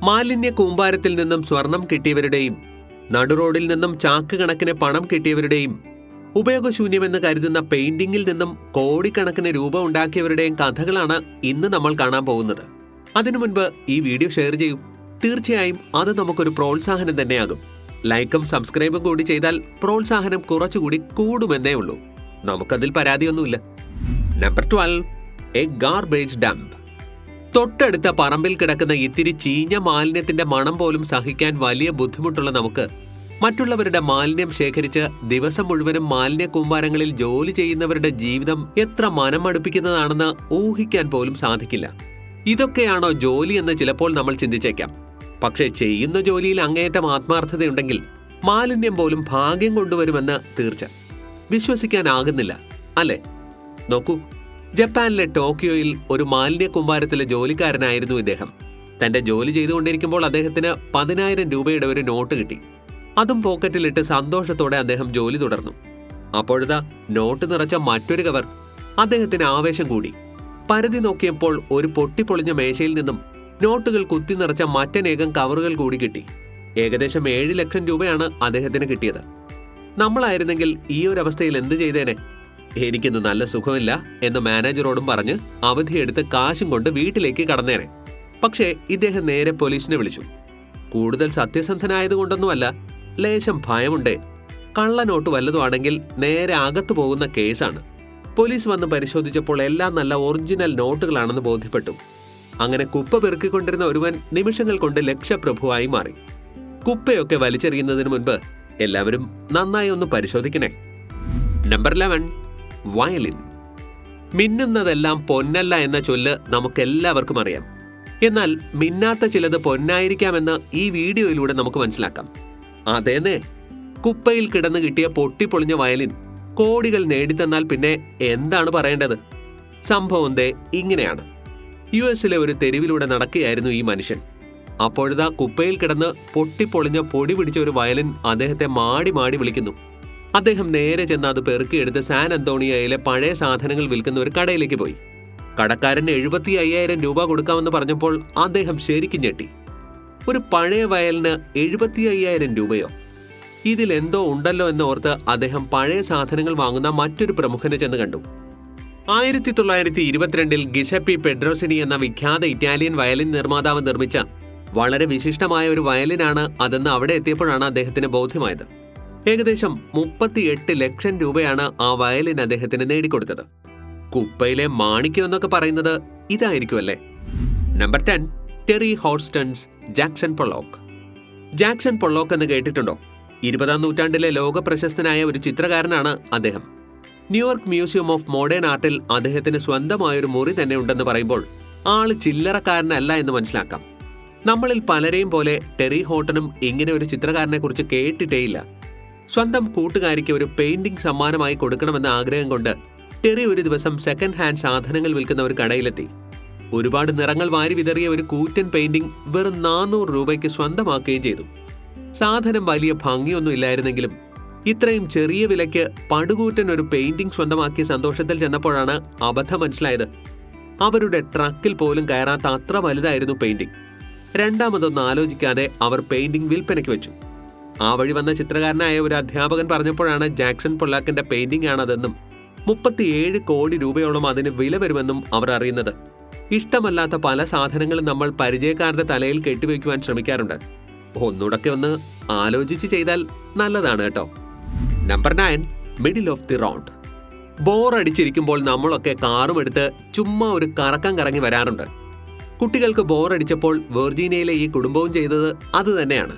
മാലിന്യ കൂമ്പാരത്തിൽ നിന്നും സ്വർണം കിട്ടിയവരുടെയും നടുറോഡിൽ നിന്നും ചാക്ക് കണക്കിന് പണം കിട്ടിയവരുടെയും ഉപയോഗശൂന്യമെന്ന് കരുതുന്ന പെയിന്റിംഗിൽ നിന്നും കോടിക്കണക്കിന് രൂപ ഉണ്ടാക്കിയവരുടെയും കഥകളാണ് ഇന്ന് നമ്മൾ കാണാൻ പോകുന്നത്. അതിനു മുൻപ് ഈ വീഡിയോ ഷെയർ ചെയ്യൂ. തീർച്ചയായും അത് നമുക്കൊരു പ്രോത്സാഹനം തന്നെയാകും. ലൈക്കും സബ്സ്ക്രൈബും കൂടി ചെയ്താൽ പ്രോത്സാഹനം കുറച്ചുകൂടി കൂടുമെന്നേ ഉള്ളൂ. നമുക്കതിൽ പരാതിയൊന്നുമില്ല. Number 12, a garbage dump. തൊട്ടടുത്ത പറമ്പിൽ കിടക്കുന്ന ഇത്തിരി ചീഞ്ഞ മാലിന്യത്തിന്റെ മണം പോലും സഹിക്കാൻ വലിയ ബുദ്ധിമുട്ടുള്ള നമുക്ക് മറ്റുള്ളവരുടെ മാലിന്യം ശേഖരിച്ച് ദിവസം മുഴുവനും മാലിന്യ കൂമ്പാരങ്ങളിൽ ജോലി ചെയ്യുന്നവരുടെ ജീവിതം എത്ര മനമടുപ്പിക്കുന്നതാണെന്ന് ഊഹിക്കാൻ പോലും സാധിക്കില്ല. ഇതൊക്കെയാണോ ജോലി എന്ന് ചിലപ്പോൾ നമ്മൾ ചിന്തിച്ചേക്കാം. പക്ഷേ ചെയ്യുന്ന ജോലിയിൽ അങ്ങേയറ്റം ആത്മാർത്ഥതയുണ്ടെങ്കിൽ മാലിന്യം പോലും ഭാഗ്യം കൊണ്ടുവരുമെന്ന് തീർച്ച. വിശ്വസിക്കാനാകുന്നില്ല അല്ലേ? നോക്കൂ, ജപ്പാനിലെ ടോക്കിയോയിൽ ഒരു മാലിന്യ കൂമ്പാരത്തിലെ ജോലിക്കാരനായിരുന്നു ഇദ്ദേഹം. തന്റെ ജോലി ചെയ്തുകൊണ്ടിരിക്കുമ്പോൾ അദ്ദേഹത്തിന് 10,000 രൂപയുടെ ഒരു നോട്ട് കിട്ടി. അതും പോക്കറ്റിലിട്ട് സന്തോഷത്തോടെ അദ്ദേഹം ജോലി തുടർന്നു. അപ്പോഴതാ നോട്ട് നിറച്ച മറ്റൊരു കവർ. അദ്ദേഹത്തിന് ആവേശം കൂടി. പരതി നോക്കിയപ്പോൾ ഒരു പൊട്ടിപ്പൊളിഞ്ഞ മേശയിൽ നിന്നും നോട്ടുകൾ കുത്തി നിറച്ച മറ്റനേകം കവറുകൾ കൂടി കിട്ടി. ഏകദേശം 7 ലക്ഷം രൂപയാണ് അദ്ദേഹത്തിന് കിട്ടിയത്. നമ്മളായിരുന്നെങ്കിൽ ഈ ഒരു അവസ്ഥയിൽ എന്ത് ചെയ്തേനെ? എനിക്കിന്ന് നല്ല സുഖമില്ല എന്ന് മാനേജറോടും പറഞ്ഞ് അവധിയെടുത്ത് കാശും കൊണ്ട് വീട്ടിലേക്ക് കടന്നേനെ. പക്ഷേ ഇദ്ദേഹം നേരെ പോലീസിനെ വിളിച്ചു. കൂടുതൽ സത്യസന്ധനായതുകൊണ്ടൊന്നുമല്ല, ലേശം ഭയമുണ്ടേ. കള്ളനോട്ട് വല്ലതുമാണെങ്കിൽ നേരെ അകത്തു പോകുന്ന കേസാണ്. പോലീസ് വന്ന് പരിശോധിച്ചപ്പോൾ എല്ലാം നല്ല ഒറിജിനൽ നോട്ടുകളാണെന്ന് ബോധ്യപ്പെട്ടു. അങ്ങനെ കുപ്പ പെറുക്കിക്കൊണ്ടിരുന്ന ഒരുവൻ നിമിഷങ്ങൾ കൊണ്ട് ലക്ഷപ്രഭുവായി മാറി. കുപ്പയൊക്കെ വലിച്ചെറിയുന്നതിന് മുൻപ് എല്ലാവരും നന്നായി ഒന്ന് പരിശോധിക്കണേ. Number 11, violin. മിന്നുന്നതെല്ലാം പൊന്നല്ല എന്ന ചൊല്ല് നമുക്കെല്ലാവർക്കും അറിയാം. എന്നാൽ മിന്നാത്ത ചിലത് പൊന്നായിരിക്കാമെന്ന് ഈ വീഡിയോയിലൂടെ നമുക്ക് മനസ്സിലാക്കാം. അതേന്നെ, കുപ്പയിൽ കിടന്ന് കിട്ടിയ പൊട്ടിപ്പൊളിഞ്ഞ വയലിൻ കോടികൾ നേടിത്തന്നാൽ പിന്നെ എന്താണ് പറയേണ്ടത്? സംഭവം ദേ ഇങ്ങനെയാണ്. US-ലെ ഒരു തെരുവിലൂടെ നടക്കുകയായിരുന്നു ഈ മനുഷ്യൻ. അപ്പോഴതാ കുപ്പയിൽ കിടന്ന് പൊട്ടിപ്പൊളിഞ്ഞ പൊടി പിടിച്ച ഒരു വയലിൻ അദ്ദേഹത്തെ മാടി മാടി വിളിക്കുന്നു. അദ്ദേഹം നേരെ ചെന്ന് അത് പെറുക്കിയെടുത്ത് സാൻ അന്തോണിയയിലെ പഴയ സാധനങ്ങൾ വിൽക്കുന്ന ഒരു കടയിലേക്ക് പോയി. കടക്കാരന് 75,000 രൂപ കൊടുക്കാമെന്ന് പറഞ്ഞപ്പോൾ അദ്ദേഹം ശരിക്കും ഞെട്ടി. ഒരു പഴയ വയലിന് 75,000 രൂപയോ? ഇതിലെന്തോ ഉണ്ടല്ലോ എന്നോർത്ത് അദ്ദേഹം പഴയ സാധനങ്ങൾ വാങ്ങുന്ന മറ്റൊരു പ്രമുഖനെ ചെന്ന് കണ്ടു. 1922 ഗിസപ്പി പെഡ്രോസിനി എന്ന വിഖ്യാത ഇറ്റാലിയൻ വയലിൻ നിർമ്മാതാവ് നിർമ്മിച്ച വളരെ വിശിഷ്ടമായ ഒരു വയലിനാണ് അതെന്ന് അവിടെ എത്തിയപ്പോഴാണ് അദ്ദേഹത്തിന് ബോധ്യമായത്. ഏകദേശം 38 ലക്ഷം രൂപയാണ് ആ വയലിൻ അദ്ദേഹത്തിന് നേടിക്കൊടുത്തത്. കുപ്പയിലെ മാണിക്യം എന്നൊക്കെ പറയുന്നത് ഇതായിരിക്കുമല്ലേ? നമ്പർ 10, ടെറി ഹോട്ട്സ്റ്റൺസ് ജാക്സൺ പൊള്ളോക്ക്. ജാക്സൺ പൊള്ളോക്ക് എന്ന് കേട്ടിട്ടുണ്ടോ? 20-ാം നൂറ്റാണ്ടിലെ ലോക പ്രശസ്തനായ ഒരു ചിത്രകാരനാണ് അദ്ദേഹം. ന്യൂയോർക്ക് മ്യൂസിയം ഓഫ് മോഡേൺ ആർട്ടിൽ അദ്ദേഹത്തിന് സ്വന്തമായൊരു മുറി തന്നെ ഉണ്ടെന്ന് പറയുമ്പോൾ ആള് ചില്ലറക്കാരനല്ല എന്ന് മനസ്സിലാക്കാം. നമ്മളിൽ പലരെയും പോലെ ടെറി ഹോട്ടനും ഇങ്ങനെ ഒരു ചിത്രകാരനെ കുറിച്ച് കേട്ടിട്ടേയില്ല. സ്വന്തം കൂട്ടുകാരിക്ക് ഒരു പെയിന്റിംഗ് സമ്മാനമായി കൊടുക്കണമെന്ന ആഗ്രഹം കൊണ്ട് ടെറി ഒരു ദിവസം സെക്കൻഡ് ഹാൻഡ് സാധനങ്ങൾ വിൽക്കുന്ന ഒരു കടയിലെത്തി. ഒരുപാട് നിറങ്ങൾ വാരി വിതറിയ ഒരു കൂറ്റൻ പെയിന്റിംഗ് വെറും 400 രൂപയ്ക്ക് സ്വന്തമാക്കുകയും ചെയ്തു. സാധനം വലിയ ഭംഗിയൊന്നും ഇല്ലായിരുന്നെങ്കിലും ഇത്രയും ചെറിയ വിലയ്ക്ക് പടുകൂറ്റൻ ഒരു പെയിന്റിംഗ് സ്വന്തമാക്കിയ സന്തോഷത്തിൽ ചെന്നപ്പോഴാണ് അബദ്ധം മനസ്സിലായത്. അവരുടെ ട്രക്കിൽ പോലും കയറാത്ത അത്ര വലുതായിരുന്നു പെയിന്റിംഗ്. രണ്ടാമതൊന്നും ആലോചിക്കാതെ അവർ പെയിന്റിംഗ് വിൽപ്പനയ്ക്ക് വെച്ചു. ആ വഴി വന്ന ചിത്രകാരനായ ഒരു അധ്യാപകൻ പറഞ്ഞപ്പോഴാണ് ജാക്സൺ പൊള്ളാക്കിന്റെ പെയിന്റിംഗ് ആണതെന്നും 37 കോടി രൂപയോളം അതിന് വില വരുമെന്നും അവർ അറിയുന്നത്. ഇഷ്ടമല്ലാത്ത പല സാധനങ്ങളും നമ്മൾ പരിചയക്കാരുടെ തലയിൽ കെട്ടിവെക്കുവാൻ ശ്രമിക്കാറുണ്ട്. ഒന്നുകൂടെ ഒന്ന് ആലോചിച്ച് ചെയ്താൽ നല്ലതാണ് കേട്ടോ. Number 9, middle of the road. ബോറടിച്ചിരിക്കുമ്പോൾ നമ്മളൊക്കെ കാറും എടുത്ത് ചുമ്മാ ഒരു കറക്കം കറങ്ങി വരാറുണ്ട്. കുട്ടികൾക്ക് ബോറടിച്ചപ്പോൾ വെർജീനിയയിലെ ഈ കുടുംബവും ചെയ്തത് അത് തന്നെയാണ്.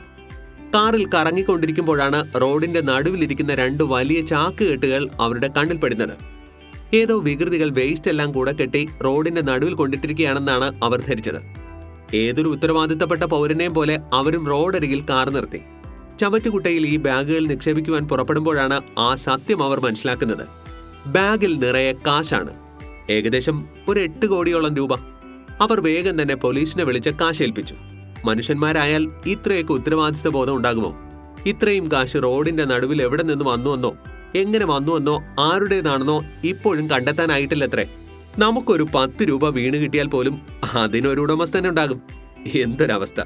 കാറിൽ കറങ്ങിക്കൊണ്ടിരിക്കുമ്പോഴാണ് റോഡിന്റെ നടുവിലിരിക്കുന്ന 2 വലിയ ചാക്കുകെട്ടുകൾ അവരുടെ കണ്ണിൽപ്പെടുന്നത്. ഏതോ വികൃതികൾ വേസ്റ്റ് എല്ലാം കൂടെ കെട്ടി റോഡിന്റെ നടുവിൽ കൊണ്ടിട്ടിരിക്കുകയാണെന്നാണ് അവർ ധരിച്ചത്. ഏതൊരു ഉത്തരവാദിത്തപ്പെട്ട പൗരനെയും പോലെ അവരും റോഡരികിൽ കാർ നിർത്തി. ചവറ്റുകുട്ടയിൽ ഈ ബാഗുകൾ നിക്ഷേപിക്കുവാൻ പുറപ്പെടുമ്പോഴാണ് ആ സത്യം അവർ മനസ്സിലാക്കുന്നത്. ബാഗിൽ നിറയെ കാശാണ്. ഏകദേശം ഒരു 8 കോടിയോളം രൂപ. അവർ വേഗം തന്നെ പോലീസിനെ വിളിച്ച് കാശേൽപ്പിച്ചു. മനുഷ്യന്മാരായാൽ ഇത്രയൊക്കെ ഉത്തരവാദിത്ത ബോധം ഉണ്ടാകുമോ? ഇത്രയും കാശ് റോഡിന്റെ നടുവിൽ എവിടെ നിന്ന് വന്നുവെന്നോ എങ്ങനെ വന്നുവെന്നോ ആരുടേതാണെന്നോ ഇപ്പോഴും കണ്ടെത്താനായിട്ടില്ലത്രേ. നമുക്കൊരു 10 രൂപ വീണ് കിട്ടിയാൽ പോലും അതിനൊരു ഉടമസ്ഥനുണ്ടാകും. എന്തൊരവസ്ഥ!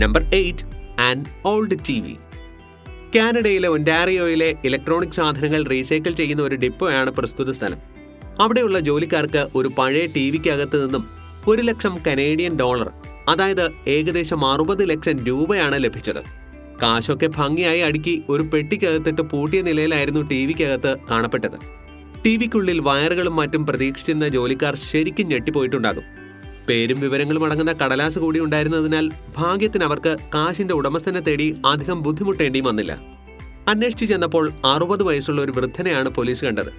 Number 8 an old TV. കാനഡയിലെ ഒന്റാറിയോയിലെ ഇലക്ട്രോണിക് സാധനങ്ങൾ റീസൈക്കിൾ ചെയ്യുന്ന ഒരു ഡിപ്പോയാണ് പ്രസ്തുത സ്ഥലം. അവിടെയുള്ള ജോലിക്കാർക്ക് ഒരു പഴയ ടിവിക്കകത്ത് നിന്നും 1 ലക്ഷം കനേഡിയൻ ഡോളർ, അതായത് ഏകദേശം 60 ലക്ഷം രൂപയാണ് ലഭിച്ചത്. കാശൊക്കെ ഭംഗിയായി അടുക്കി ഒരു പെട്ടിക്കകത്തിട്ട് പൂട്ടിയ നിലയിലായിരുന്നു ടിവിക്കകത്ത് കാണപ്പെട്ടത്. ടിവിക്കുള്ളിൽ വയറുകളും മറ്റും പ്രതീക്ഷിച്ചിരുന്ന ജോലിക്കാർ ശരിക്കും ഞെട്ടിപ്പോയിട്ടുണ്ടാകും. പേരും വിവരങ്ങളും അടങ്ങുന്ന കടലാസ് കൂടി ഉണ്ടായിരുന്നതിനാൽ ഭാഗ്യത്തിന് അവർക്ക് കാശിന്റെ ഉടമസ്ഥനെ തേടി അധികം ബുദ്ധിമുട്ടേണ്ടിയും വന്നില്ല. അന്വേഷിച്ചു ചെന്നപ്പോൾ 60 വയസ്സുള്ള ഒരു വൃദ്ധനെയാണ് പോലീസ് കണ്ടത്.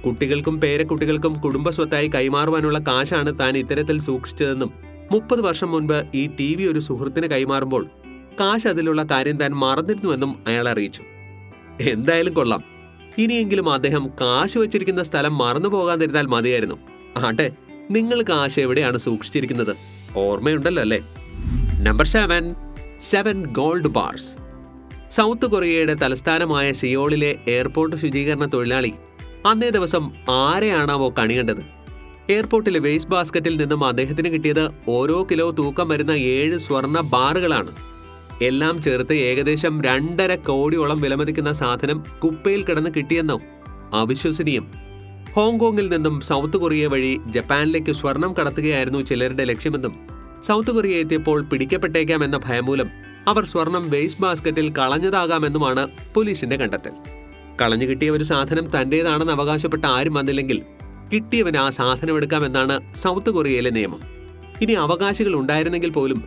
കുട്ടികൾക്കും പേരക്കുട്ടികൾക്കും കുടുംബസ്വത്തായി കൈമാറുവാനുള്ള കാശാണ് താൻ ഇത്തരത്തിൽ സൂക്ഷിച്ചതെന്നും 30 വർഷം മുൻപ് ഈ TV ഒരു സുഹൃത്തിന് കൈമാറുമ്പോൾ കാശ് അതിലുള്ള കാര്യം താൻ മറന്നിരുന്നുവെന്നും അയാൾ അറിയിച്ചു. എന്തായാലും കൊള്ളാം, ഇനിയെങ്കിലും അദ്ദേഹം കാശ് വെച്ചിരിക്കുന്ന സ്ഥലം മറന്നു പോകാതിരുന്നാൽ മതിയായിരുന്നു. ആട്ടെ, നിങ്ങൾ കാശ് എവിടെയാണ് സൂക്ഷിച്ചിരിക്കുന്നത്? ഓർമ്മയുണ്ടല്ലോ അല്ലേ? Number 7 gold bars. സൗത്ത് കൊറിയയുടെ തലസ്ഥാനമായ സിയോളിലെ എയർപോർട്ട് ശുചീകരണ തൊഴിലാളി അന്നേ ദിവസം ആരെയാണാവോ കണികണ്ടത്? എയർപോർട്ടിലെ വേസ്റ്റ് ബാസ്ക്കറ്റിൽ നിന്നും അദ്ദേഹത്തിന് കിട്ടിയത് ഓരോ കിലോ തൂക്കം വരുന്ന 7 സ്വർണ്ണ ബാറുകളാണ്. എല്ലാം ചേർത്ത് ഏകദേശം 2.5 കോടിയോളം വിലമതിക്കുന്ന സാധനം കുപ്പയിൽ കിടന്ന് കിട്ടിയെന്നോ? അവിശ്വസനീയം. ഹോങ്കോങ്ങിൽ നിന്നും സൗത്ത് കൊറിയ വഴി ജപ്പാനിലേക്ക് സ്വർണം കടത്തുകയായിരുന്നു ചിലരുടെ ലക്ഷ്യമെന്നും സൗത്ത് കൊറിയ എത്തിയപ്പോൾ പിടിക്കപ്പെട്ടേക്കാം എന്ന ഭയം മൂലം അവർ സ്വർണം വേസ്റ്റ് ബാസ്ക്കറ്റിൽ കളഞ്ഞതാകാമെന്നുമാണ് പോലീസിന്റെ കണ്ടെത്തൽ. കളഞ്ഞു കിട്ടിയ ഒരു സാധനം തന്റേതാണെന്ന് അവകാശപ്പെട്ട ആരും വന്നില്ലെങ്കിൽ കിട്ടിയവന് ആ സാധനം എടുക്കാമെന്നാണ് സൗത്ത് കൊറിയയിലെ നിയമം. ഇനി അവകാശികൾ ഉണ്ടായിരുന്നെങ്കിൽ പോലും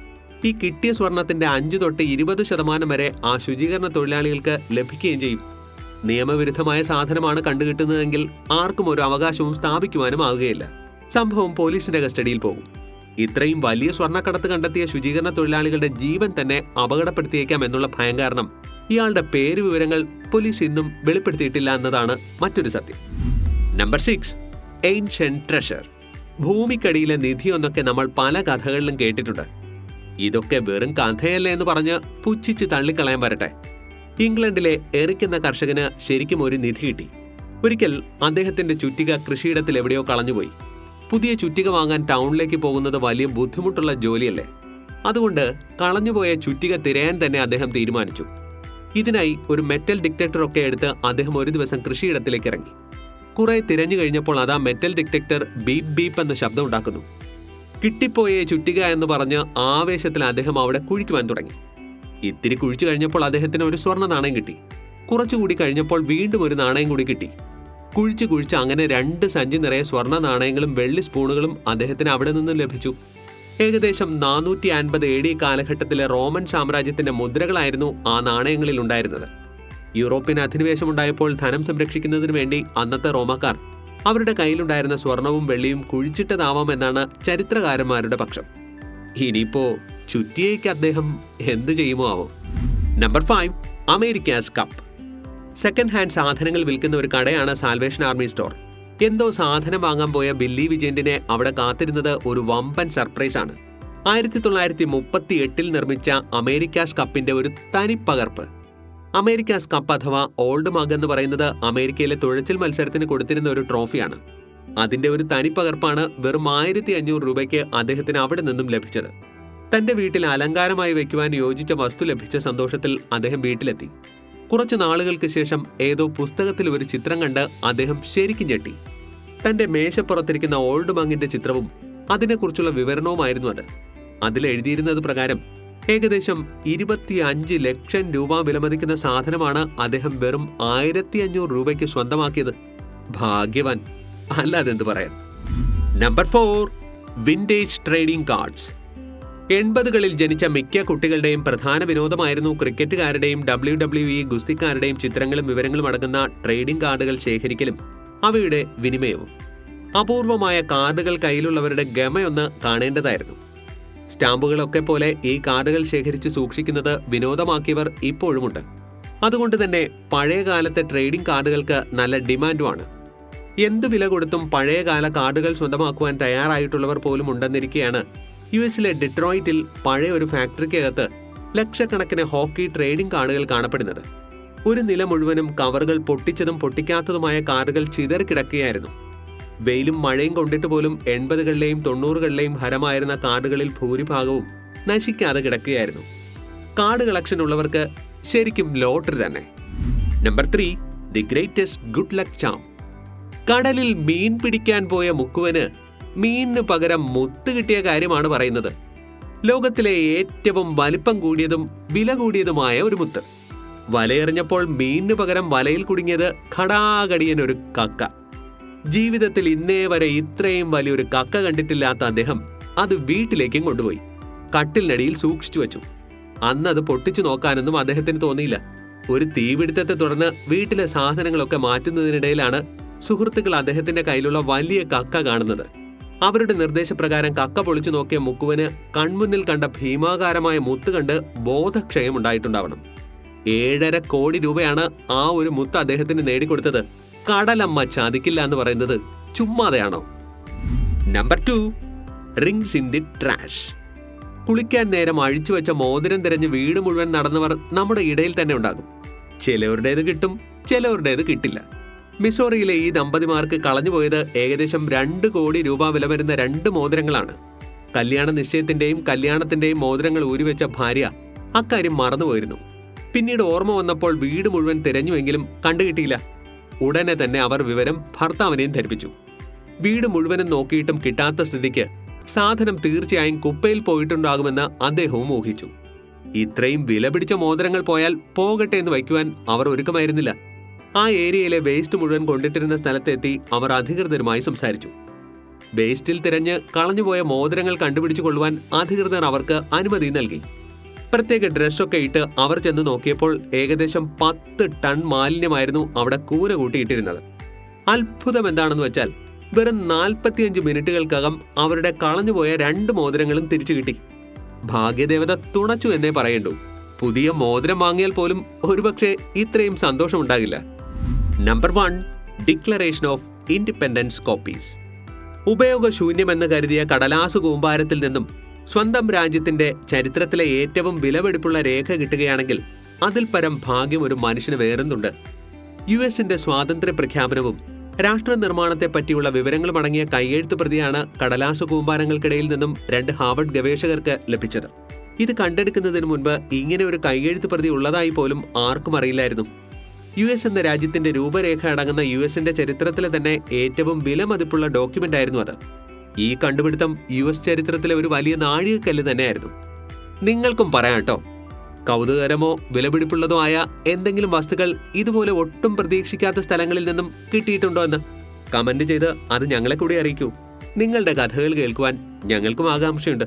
ഈ കിട്ടിയ സ്വർണത്തിന്റെ 5 തൊട്ട് 20% വരെ ആ ശുചീകരണ തൊഴിലാളികൾക്ക് ലഭിക്കുകയും ചെയ്യും. നിയമവിരുദ്ധമായ സാധനമാണ് കണ്ടുകിട്ടുന്നതെങ്കിൽ ആർക്കും ഒരു അവകാശവും സ്ഥാപിക്കുവാനും ആകുകയില്ല. സംഭവം പോലീസിന്റെ കസ്റ്റഡിയിൽ പോകും. ഇത്രയും വലിയ സ്വർണ്ണക്കടത്ത് കണ്ടെത്തിയ ശുചീകരണ തൊഴിലാളികളുടെ ജീവൻ തന്നെ അപകടപ്പെടുത്തിയേക്കാം എന്നുള്ള ഭയം കാരണം ഇയാളുടെ പേര് വിവരങ്ങൾ പോലീസ് ഇന്നും വെളിപ്പെടുത്തിയിട്ടില്ല എന്നതാണ് മറ്റൊരു സത്യം. Number 6 ancient treasure. ഭൂമിക്കടിയിലെ നിധിയൊന്നൊക്കെ നമ്മൾ പല കഥകളിലും കേട്ടിട്ടുണ്ട്. ഇതൊക്കെ വെറും കഥയല്ലേ എന്ന് പറഞ്ഞ് പുച്ഛിച്ച് തള്ളിക്കളയാൻ വരട്ടെ. ഇംഗ്ലണ്ടിലെ എറിക് എന്ന കർഷകന് ശരിക്കും ഒരു നിധി കിട്ടി. ഒരിക്കൽ അദ്ദേഹത്തിന്റെ ചുറ്റിക കൃഷിയിടത്തിൽ എവിടെയോ കളഞ്ഞുപോയി. പുതിയ ചുറ്റിക വാങ്ങാൻ ടൗണിലേക്ക് പോകുന്നത് വലിയ ബുദ്ധിമുട്ടുള്ള ജോലിയല്ലേ. അതുകൊണ്ട് കളഞ്ഞുപോയ ചുറ്റിക തിരയാൻ തന്നെ അദ്ദേഹം തീരുമാനിച്ചു. ഇതിനായി ഒരു മെറ്റൽ ഡിറ്റക്ടറൊക്കെ എടുത്ത് അദ്ദേഹം ഒരു ദിവസം കൃഷിയിടത്തിലേക്ക് ഇറങ്ങി. കുറെ തിരഞ്ഞു കഴിഞ്ഞപ്പോൾ അതാ മെറ്റൽ ഡിറ്റക്ടർ ബീപ് ബീപ്പ് എന്ന ശബ്ദം ഉണ്ടാക്കുന്നു. കിട്ടിപ്പോയ ചുറ്റിക എന്ന് പറഞ്ഞ് ആവേശത്തിൽ അദ്ദേഹം അവിടെ കുഴിക്കുവാൻ തുടങ്ങി. ഇത്തിരി കുഴിച്ചു കഴിഞ്ഞപ്പോൾ അദ്ദേഹത്തിന് ഒരു സ്വർണ്ണ നാണയം കിട്ടി. കുറച്ചുകൂടി കഴിഞ്ഞപ്പോൾ വീണ്ടും ഒരു നാണയം കൂടി കിട്ടി. കുഴിച്ച് അങ്ങനെ 2 സഞ്ചി നിറയെ സ്വർണ്ണ നാണയങ്ങളും വെള്ളി സ്പൂണുകളും അദ്ദേഹത്തിന് അവിടെ നിന്നും ലഭിച്ചു. ഏകദേശം 450 AD കാലഘട്ടത്തിലെ റോമൻ സാമ്രാജ്യത്തിന്റെ മുദ്രകളായിരുന്നു ആ നാണയങ്ങളിൽ ഉണ്ടായിരുന്നത്. യൂറോപ്യൻ അധിനിവേശമുണ്ടായപ്പോൾ ധനം സംരക്ഷിക്കുന്നതിന് വേണ്ടി അന്നത്തെ റോമാക്കാർ അവരുടെ കയ്യിലുണ്ടായിരുന്ന സ്വർണവും വെള്ളിയും കുഴിച്ചിട്ടതാവാമെന്നാണ് ചരിത്രകാരന്മാരുടെ പക്ഷം. ഇനിയിപ്പോ ചുറ്റിയേക്ക് അദ്ദേഹം എന്ത് ചെയ്യുമോ ആവോ. Number 5 Americas cup. Second hand സാധനങ്ങൾ വിൽക്കുന്ന ഒരു കടയാണ് സാൽവേഷൻ ആർമി സ്റ്റോർ. എന്തോ സാധനം വാങ്ങാൻ പോയ ബില്ലി വിജയന്റിനെ അവിടെ കാത്തിരുന്നത് ഒരു വമ്പൻ സർപ്രൈസ് ആണ്. 1938 നിർമ്മിച്ച അമേരിക്കാസ് കപ്പിന്റെ ഒരു തനിപ്പകർപ്പ്. അമേരിക്കാസ് കപ്പ് അഥവാ ഓൾഡ് മഗ് എന്ന് പറയുന്നത് അമേരിക്കയിലെ തുഴച്ചിൽ മത്സരത്തിന് കൊടുത്തിരുന്ന ഒരു ട്രോഫിയാണ്. അതിന്റെ ഒരു തനിപ്പകർപ്പാണ് വെറും 1500 രൂപയ്ക്ക് അദ്ദേഹത്തിന് അവിടെ നിന്നും ലഭിച്ചത്. തന്റെ വീട്ടിൽ അലങ്കാരമായി വയ്ക്കുവാൻ യോജിച്ച വസ്തു ലഭിച്ച സന്തോഷത്തിൽ അദ്ദേഹം വീട്ടിലെത്തി. കുറച്ചു നാളുകൾക്ക് ശേഷം ഏതോ പുസ്തകത്തിൽ ഒരു ചിത്രം കണ്ട് അദ്ദേഹം ശരിക്കും ഞെട്ടി. തന്റെ മേശപ്പുറത്തിരിക്കുന്ന ഓൾഡ് മങ്ങിന്റെ ചിത്രവും അതിനെക്കുറിച്ചുള്ള വിവരണവുമായിരുന്നു അത്. അതിലെഴുതിയിരുന്നത് പ്രകാരം ഏകദേശം 25 ലക്ഷം രൂപ വിലമതിക്കുന്ന സാധനമാണ് അദ്ദേഹം വെറും 1500 രൂപയ്ക്ക് സ്വന്തമാക്കിയത്. ഭാഗ്യവാൻ, അല്ലാതെന്ത് പറയാൻ. Number 4 vintage trading cards. 80കളിൽ ജനിച്ച മിക്ക കുട്ടികളുടെയും പ്രധാന വിനോദമായിരുന്നു ക്രിക്കറ്റുകാരുടെയും WWE ഗുസ്തിക്കാരുടെയും ചിത്രങ്ങളും വിവരങ്ങളും അടങ്ങുന്ന ട്രേഡിംഗ് കാർഡുകൾ ശേഖരിക്കലും അവയുടെ വിനിമയവും. അപൂർവമായ കാർഡുകൾ കയ്യിലുള്ളവരുടെ ഗമയൊന്ന് കാണേണ്ടതായിരുന്നു. സ്റ്റാമ്പുകളൊക്കെ പോലെ ഈ കാർഡുകൾ ശേഖരിച്ച് സൂക്ഷിക്കുന്നത് വിനോദമാക്കിയവർ ഇപ്പോഴുമുണ്ട്. അതുകൊണ്ട് തന്നെ പഴയകാലത്തെ ട്രേഡിംഗ് കാർഡുകൾക്ക് നല്ല ഡിമാൻഡുമാണ്. എന്ത് വില കൊടുത്തും പഴയകാല കാർഡുകൾ സ്വന്തമാക്കുവാൻ തയ്യാറായിട്ടുള്ളവർ പോലും ഉണ്ടെന്നിരിക്കെയാണ് യുഎസിലെ ഡിട്രോയിറ്റിൽ പഴയ ഒരു ഫാക്ടറിക്കകത്ത് ലക്ഷക്കണക്കിന് ഹോക്കി ട്രേഡിംഗ് കാർഡുകൾ കാണപ്പെടുന്നത്. ഒരു നില മുഴുവനും കവറുകൾ പൊട്ടിച്ചതും പൊട്ടിക്കാത്തതുമായ കാർഡുകൾ ചിതറിക്കിടക്കുകയായിരുന്നു. വെയിലും മഴയും കൊണ്ടിട്ട് പോലും 80കളിലെയും 90കളിലെയും ഹരമായിരുന്ന കാർഡുകളിൽ ഭൂരിഭാഗവും നശിക്കാതെ കിടക്കുകയായിരുന്നു. കാർഡ് കളക്ഷൻ ഉള്ളവർക്ക് ശരിക്കും ലോട്ടറി തന്നെ. Number 3, the greatest good luck charm. കടലിൽ മീൻ പിടിക്കാൻ പോയ മുക്കുവന് മീനിന് പകരം മുത്ത് കിട്ടിയ കാര്യമാണ് പറയുന്നത്. ലോകത്തിലെ ഏറ്റവും വലിപ്പം കൂടിയതും വില കൂടിയതുമായ ഒരു മുത്ത്. വലയെറിഞ്ഞപ്പോൾ മീനിന് പകരം വലയിൽ കുടുങ്ങിയത് ഘടാഘടിയനൊരു കക്ക. ജീവിതത്തിൽ ഇന്നേ വരെ ഇത്രയും വലിയൊരു കക്ക കണ്ടിട്ടില്ലാത്ത അദ്ദേഹം അത് വീട്ടിലേക്കും കൊണ്ടുപോയി കട്ടിലിനടിയിൽ സൂക്ഷിച്ചു വച്ചു. അന്ന് അത് പൊട്ടിച്ചു നോക്കാനൊന്നും അദ്ദേഹത്തിന് തോന്നിയില്ല. ഒരു തീപിടുത്തത്തെ തുടർന്ന് വീട്ടിലെ സാധനങ്ങളൊക്കെ മാറ്റുന്നതിനിടയിലാണ് സുഹൃത്തുക്കൾ അദ്ദേഹത്തിന്റെ കയ്യിലുള്ള വലിയ കക്ക കാണുന്നത്. അവരുടെ നിർദ്ദേശപ്രകാരം കക്ക പൊളിച്ചു നോക്കിയ മുക്കുവന് കൺമുന്നിൽ കണ്ട ഭീമാകാരമായ മുത്ത് കണ്ട് ബോധക്ഷയം ഉണ്ടായിട്ടുണ്ടാവണം. 7.5 കോടി രൂപയാണ് ആ ഒരു മുത്ത് അദ്ദേഹത്തിന് നേടിക്കൊടുത്തത്. കടലമ്മ ചതിക്കില്ല എന്ന് പറയുന്നത് ചുമ്മാതെയാണോ? Number 2, rings in the trash. കുളിക്കാൻ നേരം അഴിച്ചു വെച്ച മോതിരം തിരഞ്ഞ് വീട് മുഴുവൻ നടന്നവർ നമ്മുടെ ഇടയിൽ തന്നെ ഉണ്ടാകും. ചിലവരുടേത് കിട്ടും, ചിലവരുടേത് കിട്ടില്ല. മിസോറിയിലെ ഈ ദമ്പതിമാർക്ക് കളഞ്ഞുപോയത് ഏകദേശം 2 കോടി രൂപ വില വരുന്ന 2 മോതിരങ്ങളാണ്. കല്യാണ നിശ്ചയത്തിന്റെയും കല്യാണത്തിന്റെയും മോതിരങ്ങൾ ഊരിവെച്ച ഭാര്യ അക്കാര്യം മറന്നുപോയിരുന്നു. പിന്നീട് ഓർമ്മ വന്നപ്പോൾ വീട് മുഴുവൻ തിരഞ്ഞുവെങ്കിലും കണ്ടുകിട്ടിയില്ല. ഉടനെ തന്നെ അവർ വിവരം ഭർത്താവിനെയും ധരിപ്പിച്ചു. വീട് മുഴുവനും നോക്കിയിട്ടും കിട്ടാത്ത സ്ഥിതിക്ക് സാധനം തീർച്ചയായും കുപ്പയിൽ പോയിട്ടുണ്ടാകുമെന്ന് അദ്ദേഹവും ഊഹിച്ചു. ഇത്രയും വില പിടിച്ച മോതിരങ്ങൾ പോയാൽ പോകട്ടെ എന്ന് വയ്ക്കുവാൻ അവർ ഒരുക്കമായിരുന്നില്ല. ആ ഏരിയയിലെ വേസ്റ്റ് മുഴുവൻ കൊണ്ടിട്ടിരുന്ന സ്ഥലത്തെത്തി അവർ അധികൃതരുമായി സംസാരിച്ചു. വേസ്റ്റിൽ തിരഞ്ഞ് കളഞ്ഞുപോയ മോതിരങ്ങൾ കണ്ടുപിടിച്ചു കൊള്ളുവാൻ അധികൃതർ അവർക്ക് അനുമതി നൽകി. പ്രത്യേക ഡ്രസ്സൊക്കെ ഇട്ട് അവർ ചെന്ന് നോക്കിയപ്പോൾ ഏകദേശം 10 ടൺ മാലിന്യമായിരുന്നു അവിടെ കൂന കൂട്ടിയിട്ടിരുന്നത്. അത്ഭുതം എന്താണെന്ന് വെച്ചാൽ വെറും 45 മിനിറ്റുകൾക്കകം അവരുടെ കളഞ്ഞുപോയ 2 മോതിരങ്ങളും തിരിച്ചു കിട്ടി. ഭാഗ്യദേവത തുണച്ചു എന്നേ പറയേണ്ടൂ. പുതിയ മോതിരം വാങ്ങിയാൽ പോലും ഒരുപക്ഷെ ഇത്രയും സന്തോഷമുണ്ടാകില്ല. Number 1, declaration of independence copies. ഉപയോഗശൂന്യമെന്ന് കരുതിയ കടലാസു കൂമ്പാരത്തിൽ നിന്നും സ്വന്തം രാജ്യത്തിന്റെ ചരിത്രത്തിലെ ഏറ്റവും വിലപിടിപ്പുള്ള രേഖ കിട്ടുകയാണെങ്കിൽ അതിൽ പരം ഭാഗ്യം ഒരു മനുഷ്യന് വേറെന്തുണ്ട്? യുഎസിന്റെ സ്വാതന്ത്ര്യ പ്രഖ്യാപനവും രാഷ്ട്ര നിർമ്മാണത്തെ പറ്റിയുള്ള വിവരങ്ങളും അടങ്ങിയ കൈയെഴുത്ത് പ്രതിയാണ് കടലാസു കൂമ്പാരങ്ങൾക്കിടയിൽ നിന്നും 2 ഹാർവർഡ് ഗവേഷകർക്ക് ലഭിച്ചത്. ഇത് കണ്ടെടുക്കുന്നതിന് മുൻപ് ഇങ്ങനെ ഒരു കൈയെഴുത്ത് പ്രതി ഉള്ളതായി പോലും ആർക്കും അറിയില്ലായിരുന്നു. യുഎസ് എന്ന രാജ്യത്തിന്റെ രൂപരേഖ അടങ്ങുന്ന യുഎസിന്റെ ചരിത്രത്തിലെ തന്നെ ഏറ്റവും വിലമതിപ്പുള്ള ഡോക്യുമെന്റ് ആയിരുന്നു അത്. ഈ കണ്ടുപിടുത്തം യുഎസ് ചരിത്രത്തിലെ ഒരു വലിയ നാഴികക്കല്ല് തന്നെയായിരുന്നു. നിങ്ങൾക്കും പറയാം കേട്ടോ, കൗതുകകരമോ വിലപിടിപ്പുള്ളതോ ആയ എന്തെങ്കിലും വസ്തുക്കൾ ഇതുപോലെ ഒട്ടും പ്രതീക്ഷിക്കാത്ത സ്ഥലങ്ങളിൽ നിന്നും കിട്ടിയിട്ടുണ്ടോ എന്ന് കമന്റ് ചെയ്ത് അത് ഞങ്ങളെ കൂടി അറിയിക്കൂ. നിങ്ങളുടെ കഥകൾ കേൾക്കുവാൻ ഞങ്ങൾക്കും ആകാംക്ഷയുണ്ട്.